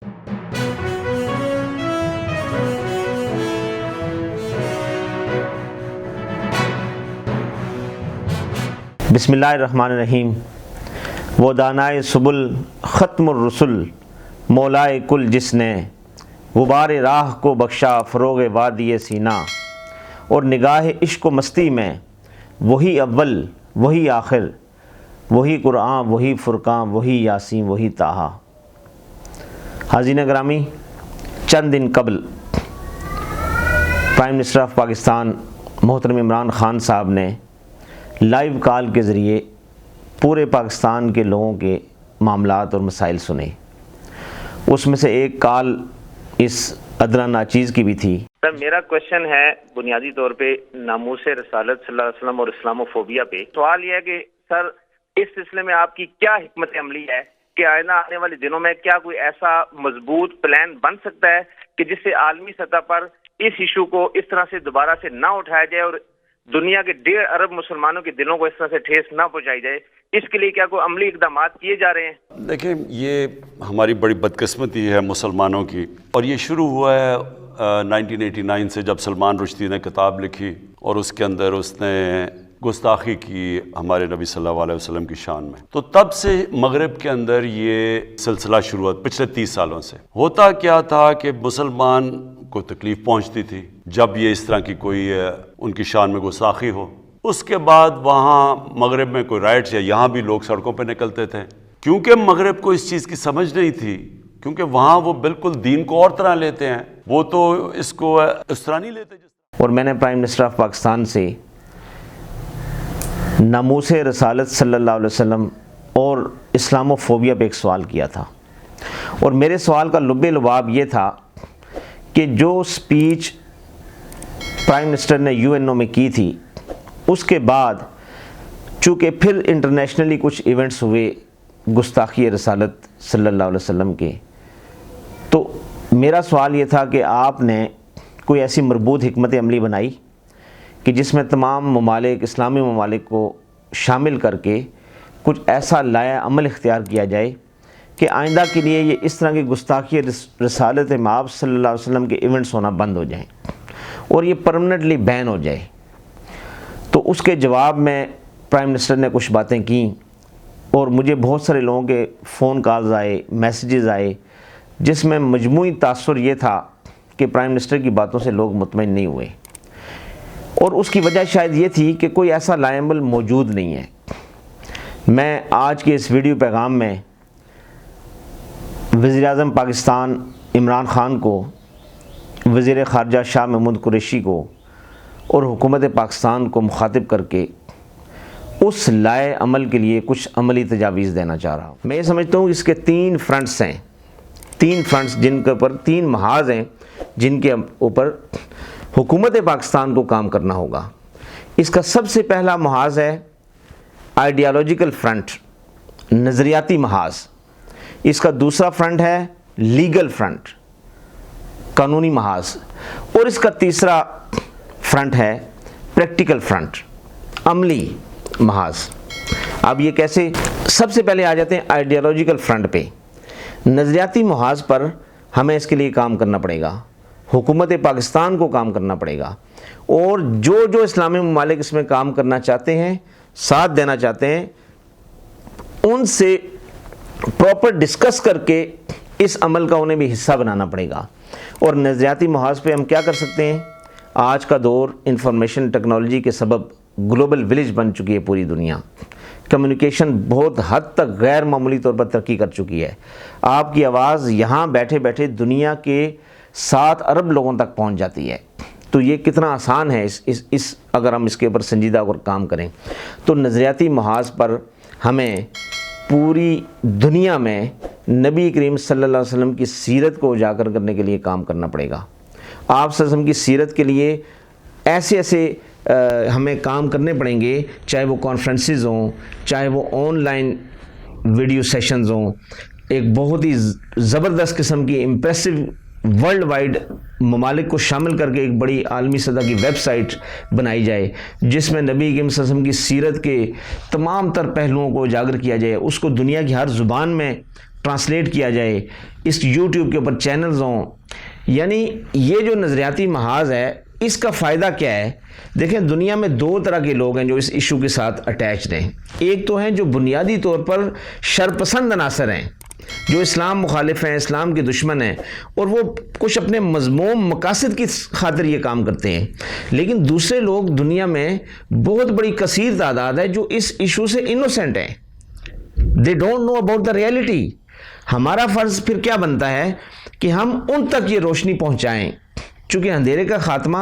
بسم اللہ الرحمن الرحیم۔ وہ دانائے سبل ختم الرسل مولائے کل جس نے غبار راہ کو بخشا فروغ وادی سینا، اور نگاہ عشق و مستی میں وہی اول وہی آخر، وہی قرآن وہی فرقان وہی یاسین وہی طٰہٰ۔ حاضرین گرامی، چند دن قبل پرائم منسٹر آف پاکستان محترم عمران خان صاحب نے لائیو کال کے ذریعے پورے پاکستان کے لوگوں کے معاملات اور مسائل سنے۔ اس میں سے ایک کال اس ادنیٰ ناچیز کی بھی تھی۔ سر میرا کوشچن ہے بنیادی طور پہ ناموس رسالت صلی اللہ علیہ وسلم اور اسلاموفوبیا پہ۔ سوال یہ ہے کہ سر اس سلسلے میں آپ کی کیا حکمت عملی ہے کہ آئندہ آنے والے دنوں میں کیا کوئی ایسا مضبوط پلان بن سکتا ہے کہ جس سے عالمی سطح پر اس ایشو کو اس طرح سے دوبارہ سے نہ اٹھایا جائے اور دنیا کے 1.5 ارب مسلمانوں کے دلوں کو اس طرح سے ٹھیس نہ پہنچائی جائے؟ اس کے لیے کیا کوئی عملی اقدامات کیے جا رہے ہیں؟ دیکھیں، یہ ہماری بڑی بدقسمتی ہے مسلمانوں کی، اور یہ شروع ہوا ہے 1989 سے، جب سلمان رشدی نے کتاب لکھی اور اس کے اندر اس نے گستاخی کی ہمارے نبی صلی اللہ علیہ وسلم کی شان میں۔ تو تب سے مغرب کے اندر یہ سلسلہ شروع ہوا، پچھلے 30 سالوں سے۔ ہوتا کیا تھا کہ مسلمان کو تکلیف پہنچتی تھی جب یہ اس طرح کی کوئی ان کی شان میں گستاخی ہو۔ اس کے بعد وہاں مغرب میں کوئی رائٹس یا یہاں بھی لوگ سڑکوں پہ نکلتے تھے، کیونکہ مغرب کو اس چیز کی سمجھ نہیں تھی، کیونکہ وہاں وہ بالکل دین کو اور طرح لیتے ہیں، وہ تو اس کو اس طرح نہیں لیتے اور میں نے پرائم منسٹر آف پاکستان سے ناموس رسالت صلی اللہ علیہ وسلم اور اسلاموفوبیا پہ ایک سوال کیا تھا، اور میرے سوال کا لب لباب یہ تھا کہ جو سپیچ پرائم منسٹر نے UN میں کی تھی، اس کے بعد چونکہ پھر انٹرنیشنلی کچھ ایونٹس ہوئے گستاخی رسالت صلی اللہ علیہ وسلم کے، تو میرا سوال یہ تھا کہ آپ نے کوئی ایسی مربوط حکمت عملی بنائی کہ جس میں تمام ممالک، اسلامی ممالک کو شامل کر کے کچھ ایسا لایا عمل اختیار کیا جائے کہ آئندہ کے لیے یہ اس طرح کی گستاخی رسالت مآب صلی اللہ علیہ وسلم کے ایونٹس ہونا بند ہو جائیں اور یہ پرمننٹلی بین ہو جائے۔ تو اس کے جواب میں پرائم منسٹر نے کچھ باتیں کیں، اور مجھے بہت سارے لوگوں کے فون کالز آئے، میسیجز آئے، جس میں مجموعی تاثر یہ تھا کہ پرائم منسٹر کی باتوں سے لوگ مطمئن نہیں ہوئے، اور اس کی وجہ شاید یہ تھی کہ کوئی ایسا لائحہ عمل موجود نہیں ہے۔ میں آج کے اس ویڈیو پیغام میں وزیر اعظم پاکستان عمران خان کو، وزیر خارجہ شاہ محمود قریشی کو اور حکومت پاکستان کو مخاطب کر کے اس لائحہ عمل کے لیے کچھ عملی تجاویز دینا چاہ رہا ہوں۔ میں یہ سمجھتا ہوں اس کے 3 فرنٹس ہیں، 3 فرنٹس جن کے اوپر 3 محاذ ہیں جن کے اوپر حکومت پاکستان کو کام کرنا ہوگا۔ اس کا سب سے پہلا محاذ ہے آئیڈیالوجیکل فرنٹ، نظریاتی محاذ۔ اس کا دوسرا فرنٹ ہے لیگل فرنٹ، قانونی محاذ، اور اس کا تیسرا فرنٹ ہے پریکٹیکل فرنٹ، عملی محاذ۔ اب یہ کیسے؟ سب سے پہلے آ جاتے ہیں آئیڈیالوجیکل فرنٹ پہ۔ نظریاتی محاذ پر ہمیں اس کے لیے کام کرنا پڑے گا، حکومت پاکستان کو کام کرنا پڑے گا، اور جو اسلامی ممالک اس میں کام کرنا چاہتے ہیں، ساتھ دینا چاہتے ہیں، ان سے پراپر ڈسکس کر کے اس عمل کا انہیں بھی حصہ بنانا پڑے گا۔ اور نظریاتی محاذ پہ ہم کیا کر سکتے ہیں؟ آج کا دور انفارمیشن ٹیکنالوجی کے سبب گلوبل ولیج بن چکی ہے پوری دنیا، کمیونیکیشن بہت حد تک غیر معمولی طور پر ترقی کر چکی ہے۔ آپ کی آواز یہاں بیٹھے بیٹھے دنیا کے 7 ارب لوگوں تک پہنچ جاتی ہے۔ تو یہ کتنا آسان ہے اس اگر ہم اس کے اوپر سنجیدہ اور کام کریں تو صنعتی محاذ پر ہمیں پوری دنیا میں نبی کریم صلی اللہ علیہ وسلم کی سیرت کو اجاگر کرنے کے لیے کام کرنا پڑے گا۔ آپ صلی اللہ علیہ وسلم کی سیرت کے لیے ایسے ہمیں کام کرنے پڑیں گے، چاہے وہ کانفرنسز ہوں، چاہے وہ آن لائن ویڈیو سیشنز ہوں، ایک بہت ہی زبردست قسم کی امپریسو ورلڈ وائڈ ممالک کو شامل کر کے ایک بڑی عالمی سطح کی ویب سائٹ بنائی جائے جس میں نبی کریم صلی اللہ علیہ وسلم کی سیرت کے تمام تر پہلوؤں کو اجاگر کیا جائے، اس کو دنیا کی ہر زبان میں ٹرانسلیٹ کیا جائے، اس یوٹیوب کے اوپر چینلز ہوں. یعنی یہ جو نظریاتی محاذ ہے اس کا فائدہ کیا ہے؟ دیکھیں دنیا میں دو طرح کے لوگ ہیں جو اس ایشو کے ساتھ اٹیچڈ ہیں. ایک تو ہیں جو بنیادی طور پر شرپسند عناصر ہیں، جو اسلام مخالف ہیں، اسلام کے دشمن ہیں، اور وہ کچھ اپنے مذموم مقاصد کی خاطر یہ کام کرتے ہیں. لیکن دوسرے لوگ دنیا میں بہت بڑی کثیر تعداد ہے جو اس ایشو سے انوسینٹ ہیں. They don't know about the reality. ہمارا فرض پھر کیا بنتا ہے کہ ہم ان تک یہ روشنی پہنچائیں. چونکہ اندھیرے کا خاتمہ،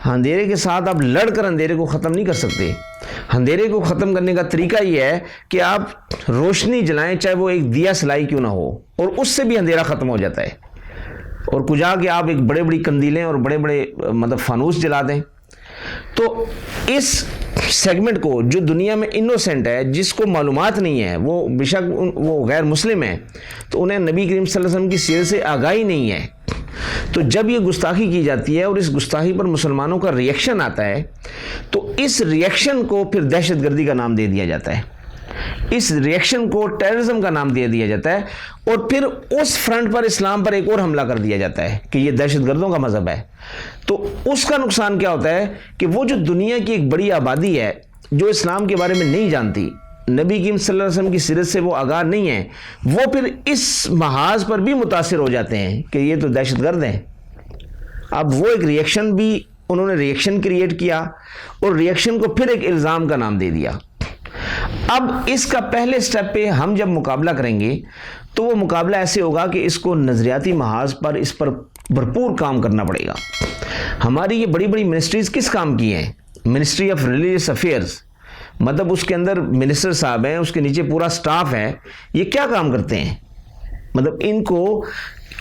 اندھیرے کے ساتھ آپ لڑ کر اندھیرے کو ختم نہیں کر سکتے. اندھیرے کو ختم کرنے کا طریقہ یہ ہے کہ آپ روشنی جلائیں، چاہے وہ ایک دیا سلائی کیوں نہ ہو، اور اس سے بھی اندھیرا ختم ہو جاتا ہے. اور کجا کہ آپ ایک بڑے بڑی کندیلیں اور بڑے بڑے فانوس جلا دیں. تو اس سیگمنٹ کو جو دنیا میں انوسینٹ ہے، جس کو معلومات نہیں ہے، وہ بے شک وہ غیر مسلم ہیں، تو انہیں نبی کریم صلی اللہ علیہ وسلم کی سیرت سے آگاہی نہیں ہے. تو جب یہ گستاخی کی جاتی ہے اور اس گستاخی پر مسلمانوں کا ریئیکشن آتا ہے تو اس ریئیکشن کو پھر دہشت گردی کا نام دے دیا جاتا ہے، اس ریئیکشن کو ٹیررزم کا نام دے دیا جاتا ہے، اور پھر اس فرنٹ پر اسلام پر ایک اور حملہ کر دیا جاتا ہے کہ یہ دہشت گردوں کا مذہب ہے. تو اس کا نقصان کیا ہوتا ہے کہ وہ جو دنیا کی ایک بڑی آبادی ہے جو اسلام کے بارے میں نہیں جانتی، نبی کریم صلی اللہ علیہ وسلم کی سیرت سے وہ آگاہ نہیں ہے، وہ پھر اس محاذ پر بھی متاثر ہو جاتے ہیں کہ یہ تو دہشت گرد ہیں. اب وہ ایک ریئیکشن بھی انہوں نے ریئیکشن کریٹ کیا، اور ریئیکشن کو پھر ایک الزام کا نام دے دیا. اب اس کا پہلے سٹیپ پہ ہم جب مقابلہ کریں گے تو وہ مقابلہ ایسے ہوگا کہ اس کو نظریاتی محاذ پر اس پر بھرپور کام کرنا پڑے گا. ہماری یہ بڑی بڑی منسٹریز کس کام کی ہیں؟ منسٹری آف ریلیجیس افیئرز، مطلب اس کے اندر منسٹر صاحب ہیں، اس کے نیچے پورا سٹاف ہے. یہ کیا کام کرتے ہیں؟ مطلب ان کو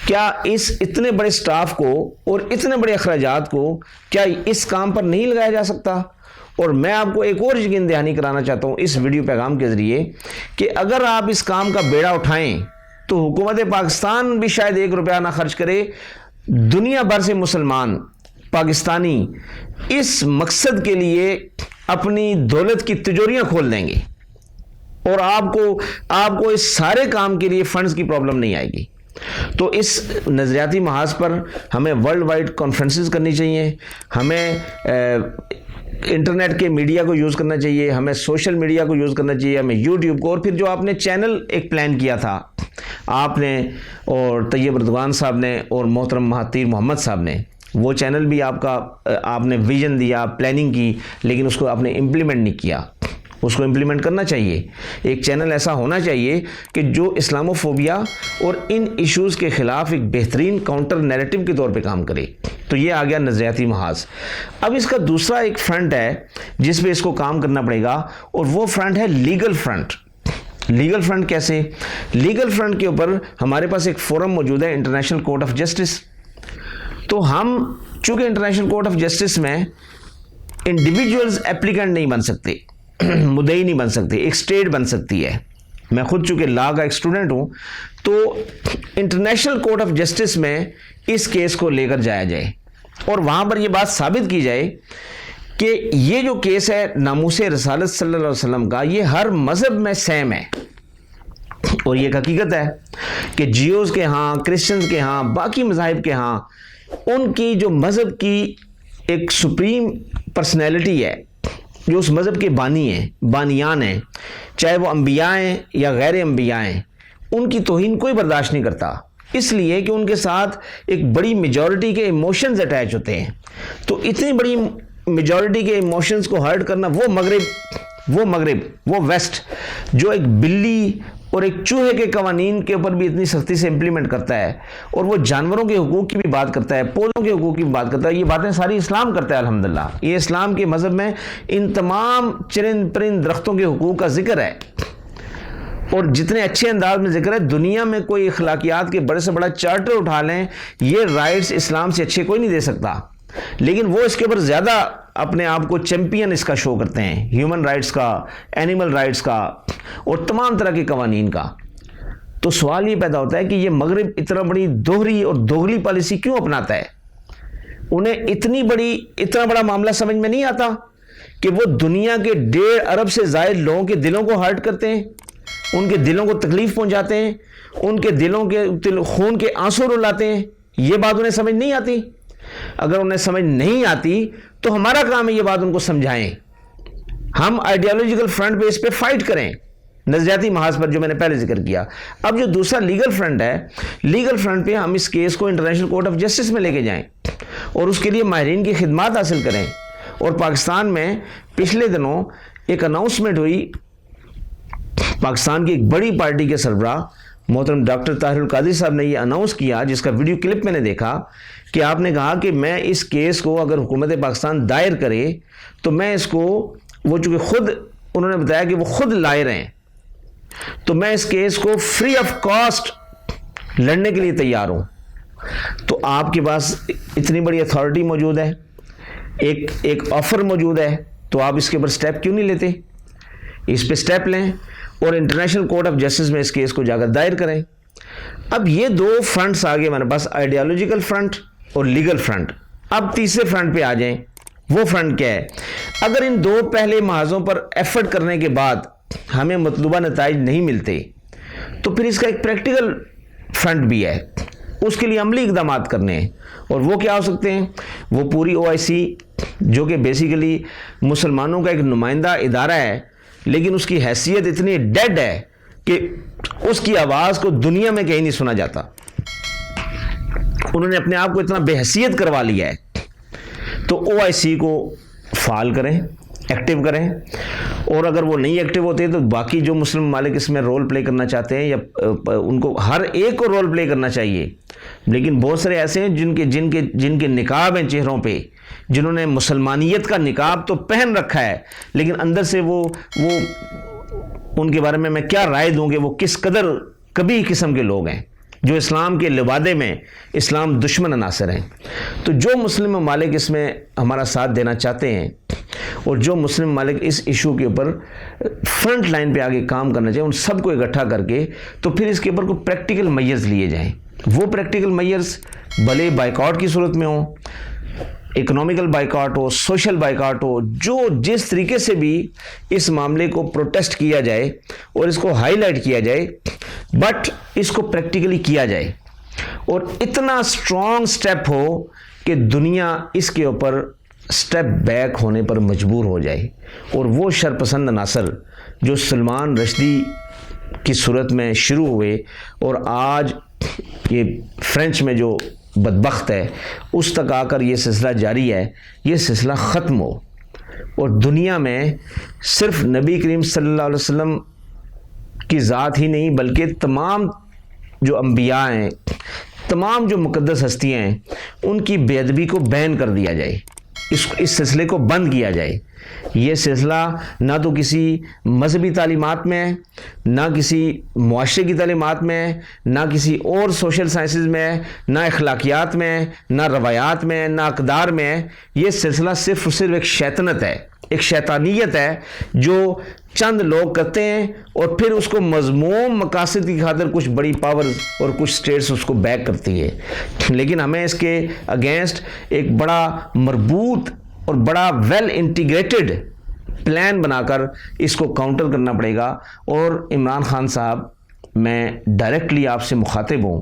کیا اس اتنے بڑے سٹاف کو اور اتنے بڑے اخراجات کو کیا اس کام پر نہیں لگایا جا سکتا؟ اور میں آپ کو ایک اور یقین دہانی کرانا چاہتا ہوں اس ویڈیو پیغام کے ذریعے کہ اگر آپ اس کام کا بیڑا اٹھائیں تو حکومت پاکستان بھی شاید 1 روپیہ نہ خرچ کرے، دنیا بھر سے مسلمان پاکستانی اس مقصد کے لیے اپنی دولت کی تجوریاں کھول دیں گے، اور آپ کو اس سارے کام کے لیے فنڈز کی پرابلم نہیں آئے گی. تو اس نظریاتی محاذ پر ہمیں ورلڈ وائڈ کانفرنسز کرنی چاہیے، ہمیں انٹرنیٹ کے میڈیا کو یوز کرنا چاہیے، ہمیں سوشل میڈیا کو یوز کرنا چاہیے، ہمیں یوٹیوب کو، اور پھر جو آپ نے چینل ایک پلان کیا تھا آپ نے اور طیب اردگان صاحب نے اور محترم مہاتیر محمد صاحب نے، وہ چینل بھی آپ نے ویژن دیا، پلاننگ کی، لیکن اس کو آپ نے امپلیمنٹ نہیں کیا. اس کو امپلیمنٹ کرنا چاہیے. ایک چینل ایسا ہونا چاہیے کہ جو اسلاموفوبیا اور ان ایشوز کے خلاف ایک بہترین کاؤنٹر نیریٹو کے طور پہ کام کرے. تو یہ آ گیا نظریاتی محاذ. اب اس کا دوسرا ایک فرنٹ ہے جس پہ اس کو کام کرنا پڑے گا، اور وہ فرنٹ ہے لیگل فرنٹ. لیگل فرنٹ کیسے؟ لیگل فرنٹ کے اوپر ہمارے پاس ایک فورم موجود ہے، انٹرنیشنل کورٹ آف جسٹس. تو ہم چونکہ انٹرنیشنل کورٹ آف جسٹس میں انڈیویجولز اپلیکنٹ نہیں بن سکتے، مدعی نہیں بن سکتے، ایک اسٹیٹ بن سکتی ہے. میں خود چونکہ لا کا ایک اسٹوڈنٹ ہوں، تو انٹرنیشنل کورٹ آف جسٹس میں اس کیس کو لے کر جایا جائے اور وہاں پر یہ بات ثابت کی جائے کہ یہ جو کیس ہے ناموس رسالت صلی اللہ علیہ وسلم کا، یہ ہر مذہب میں سیم ہے. اور یہ حقیقت ہے کہ جیوز کے ہاں، کرسچنز کے ہاں، باقی مذاہب کے ہاں، ان کی جو مذہب کی ایک سپریم پرسنالٹی ہے، جو اس مذہب کے بانی ہیں، بانیان ہیں، چاہے وہ انبیاء ہیں یا غیر انبیاء ہیں، ان کی توہین کوئی برداشت نہیں کرتا، اس لیے کہ ان کے ساتھ ایک بڑی میجورٹی کے ایموشنز اٹیچ ہوتے ہیں. تو اتنی بڑی میجورٹی کے ایموشنز کو ہرٹ کرنا، وہ ویسٹ جو ایک بلی اور ایک چوہے کے قوانین کے اوپر بھی اتنی سختی سے امپلیمنٹ کرتا ہے، اور وہ جانوروں کے حقوق کی بھی بات کرتا ہے، پودوں کے حقوق کی بھی بات کرتا ہے، یہ باتیں ساری اسلام کرتا ہے. الحمدللہ یہ اسلام کے مذہب میں ان تمام چرند پرند درختوں کے حقوق کا ذکر ہے، اور جتنے اچھے انداز میں ذکر ہے. دنیا میں کوئی اخلاقیات کے بڑے سے بڑا چارٹر اٹھا لیں، یہ رائٹس اسلام سے اچھے کوئی نہیں دے سکتا، لیکن وہ اس کے اوپر زیادہ اپنے آپ کو چیمپئن اس کا شو کرتے ہیں، ہیومن رائٹس کا، اینیمل رائٹس کا، اور تمام طرح کے قوانین کا. تو سوال یہ پیدا ہوتا ہے کہ یہ مغرب اتنا بڑی دوہری اور دوغلی پالیسی کیوں اپناتا ہے؟ انہیں اتنا بڑا معاملہ سمجھ میں نہیں آتا کہ وہ دنیا کے 1.5 ارب سے زائد لوگوں کے دلوں کو ہرٹ کرتے ہیں. ان کے دلوں کو تکلیف پہنچاتے ہیں، ان کے دلوں کے خون کے آنسو رلاتے ہیں، یہ بات انہیں سمجھ نہیں آتی؟ اگر انہیں سمجھ نہیں آتی تو ہمارا کام ہے یہ بات ان کو سمجھائیں، ہم آئیڈیالوجیکل فرنٹ پہ اس پہ فائٹ کریں، نظریاتی محاذ پر جو میں نے پہلے ذکر کیا۔ اب جو دوسرا لیگل فرنٹ ہے، لیگل فرنٹ پہ ہم اس کیس کو انٹرنیشنل کورٹ آف جسٹس میں لے کے جائیں اور اس کے لیے ماہرین کی خدمات حاصل کریں۔ اور پاکستان میں پچھلے دنوں ایک اناؤنسمنٹ ہوئی، پاکستان کی ایک بڑی پارٹی کے سربراہ محترم ڈاکٹر طاہر القادری صاحب نے یہ اناؤنس کیا، جس کا ویڈیو کلپ میں نے دیکھا، کہ آپ نے کہا کہ میں اس کیس کو اگر حکومت پاکستان دائر کرے تو میں اس کو، وہ چونکہ خود انہوں نے بتایا کہ وہ خود لائر ہیں، تو میں اس کیس کو فری آف کاسٹ لڑنے کے لیے تیار ہوں۔ تو آپ کے پاس اتنی بڑی اتھارٹی موجود ہے، ایک آفر موجود ہے، تو آپ اس کے اوپر سٹیپ کیوں نہیں لیتے؟ اس پہ سٹیپ لیں اور انٹرنیشنل کورٹ آف جسٹس میں اس کیس کو جا کر دائر کریں۔ اب یہ دو فرنٹس آگے ہمارے پاس، آئیڈیالوجیکل فرنٹ اور لیگل فرنٹ۔ اب تیسرے فرنٹ پہ آ جائیں، وہ فرنٹ کیا ہے؟ اگر ان دو پہلے محاذوں پر ایفرٹ کرنے کے بعد ہمیں مطلوبہ نتائج نہیں ملتے تو پھر اس کا ایک پریکٹیکل فرنٹ بھی ہے، اس کے لیے عملی اقدامات کرنے ہیں۔ اور وہ کیا ہو سکتے ہیں؟ وہ پوری OIC جو کہ بیسیکلی مسلمانوں کا ایک نمائندہ ادارہ ہے، لیکن اس کی حیثیت اتنی ڈیڈ ہے کہ اس کی آواز کو دنیا میں کہیں نہیں سنا جاتا، انہوں نے اپنے آپ کو اتنا بے حیثیت کروا لیا ہے۔ تو OIC کو فعال کریں، ایکٹیو کریں، اور اگر وہ نہیں ایکٹیو ہوتے تو باقی جو مسلم ممالک اس میں رول پلے کرنا چاہتے ہیں، یا ان کو ہر ایک کو رول پلے کرنا چاہیے، لیکن بہت سارے ایسے ہیں جن کے نقاب ہیں چہروں پہ، جنہوں نے مسلمانیت کا نقاب تو پہن رکھا ہے، لیکن اندر سے وہ ان کے بارے میں کیا رائے دوں کہ وہ کس قدر کبھی قسم کے لوگ ہیں، جو اسلام کے لبادے میں اسلام دشمن عناصر ہیں۔ تو جو مسلم ممالک اس میں ہمارا ساتھ دینا چاہتے ہیں اور جو مسلم ممالک اس ایشو کے اوپر فرنٹ لائن پہ آگے کام کرنا چاہیے، ان سب کو اکٹھا کر کے تو پھر اس کے اوپر کوئی پریکٹیکل میئرز لیے جائیں۔ وہ پریکٹیکل میئرز بھلے بائیکاٹ کی صورت میں ہوں، اکنامیکل بائیکاٹ ہو، سوشل بائیکاٹ ہو، جو جس طریقے سے بھی اس معاملے کو پروٹیسٹ کیا جائے اور اس کو ہائی لائٹ کیا جائے، بٹ اس کو پریکٹیکلی کیا جائے اور اتنا اسٹرانگ سٹیپ ہو کہ دنیا اس کے اوپر سٹیپ بیک ہونے پر مجبور ہو جائے۔ اور وہ شرپسند عناصر جو سلمان رشدی کی صورت میں شروع ہوئے اور آج یہ فرینچ میں جو بدبخت ہے اس تک آ کر یہ سلسلہ جاری ہے، یہ سلسلہ ختم ہو اور دنیا میں صرف نبی کریم صلی اللہ علیہ وسلم کی ذات ہی نہیں بلکہ تمام جو انبیاء ہیں، تمام جو مقدس ہستیاں ہیں، ان کی بے ادبی کو بین کر دیا جائے، اس سلسلے کو بند کیا جائے۔ یہ سلسلہ نہ تو کسی مذہبی تعلیمات میں ہے، نہ کسی معاشرے کی تعلیمات میں ہے، نہ کسی اور سوشل سائنسز میں ہے، نہ اخلاقیات میں ہے، نہ روایات میں ہے، نہ اقدار میں ہے۔ یہ سلسلہ صرف ایک شیطنت ہے، ایک شیطانیت ہے جو چند لوگ کرتے ہیں اور پھر اس کو مذموم مقاصد کی خاطر کچھ بڑی پاورز اور کچھ سٹیٹس اس کو بیک کرتی ہے۔ لیکن ہمیں اس کے اگینسٹ ایک بڑا مربوط اور بڑا ویل انٹیگریٹڈ پلان بنا کر اس کو کاؤنٹر کرنا پڑے گا۔ اور عمران خان صاحب، میں ڈائریکٹلی آپ سے مخاطب ہوں،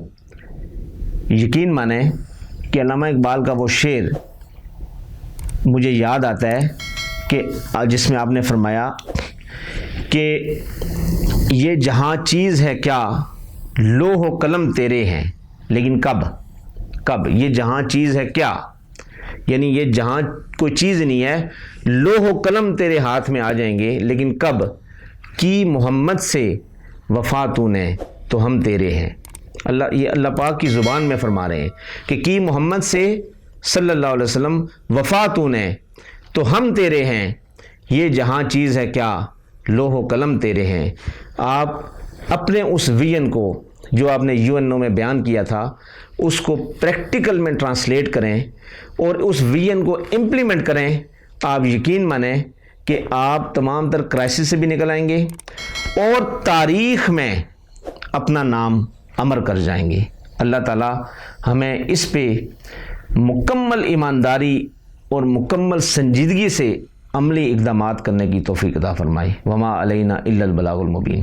یقین مانیں کہ علامہ اقبال کا وہ شعر مجھے یاد آتا ہے کہ جس میں آپ نے فرمایا کہ یہ جہاں چیز ہے کیا لوح و قلم تیرے ہیں، لیکن کب یہ جہاں چیز ہے کیا، یعنی یہ جہاں کوئی چیز نہیں ہے، لوح و قلم تیرے ہاتھ میں آ جائیں گے، لیکن کب؟ کی محمد سے وفا تو نے تو ہم تیرے ہیں۔ یہ اللہ پاک کی زبان میں فرما رہے ہیں کہ کی محمد سے صلی اللہ علیہ وسلم وفا تو نے تو ہم تیرے ہیں، یہ جہاں چیز ہے کیا لوح و قلم تیرے ہیں۔ آپ اپنے اس ویژن کو جو آپ نے UNO میں بیان کیا تھا اس کو پریکٹیکل میں ٹرانسلیٹ کریں اور اس ویژن کو امپلیمنٹ کریں۔ آپ یقین مانیں کہ آپ تمام تر کرائسس سے بھی نکل آئیں گے اور تاریخ میں اپنا نام امر کر جائیں گے۔ اللہ تعالی ہمیں اس پہ مکمل ایمانداری اور مکمل سنجیدگی سے عملی اقدامات کرنے کی توفیق عطا فرمائے۔ وما علینا الا البلاغ المبین۔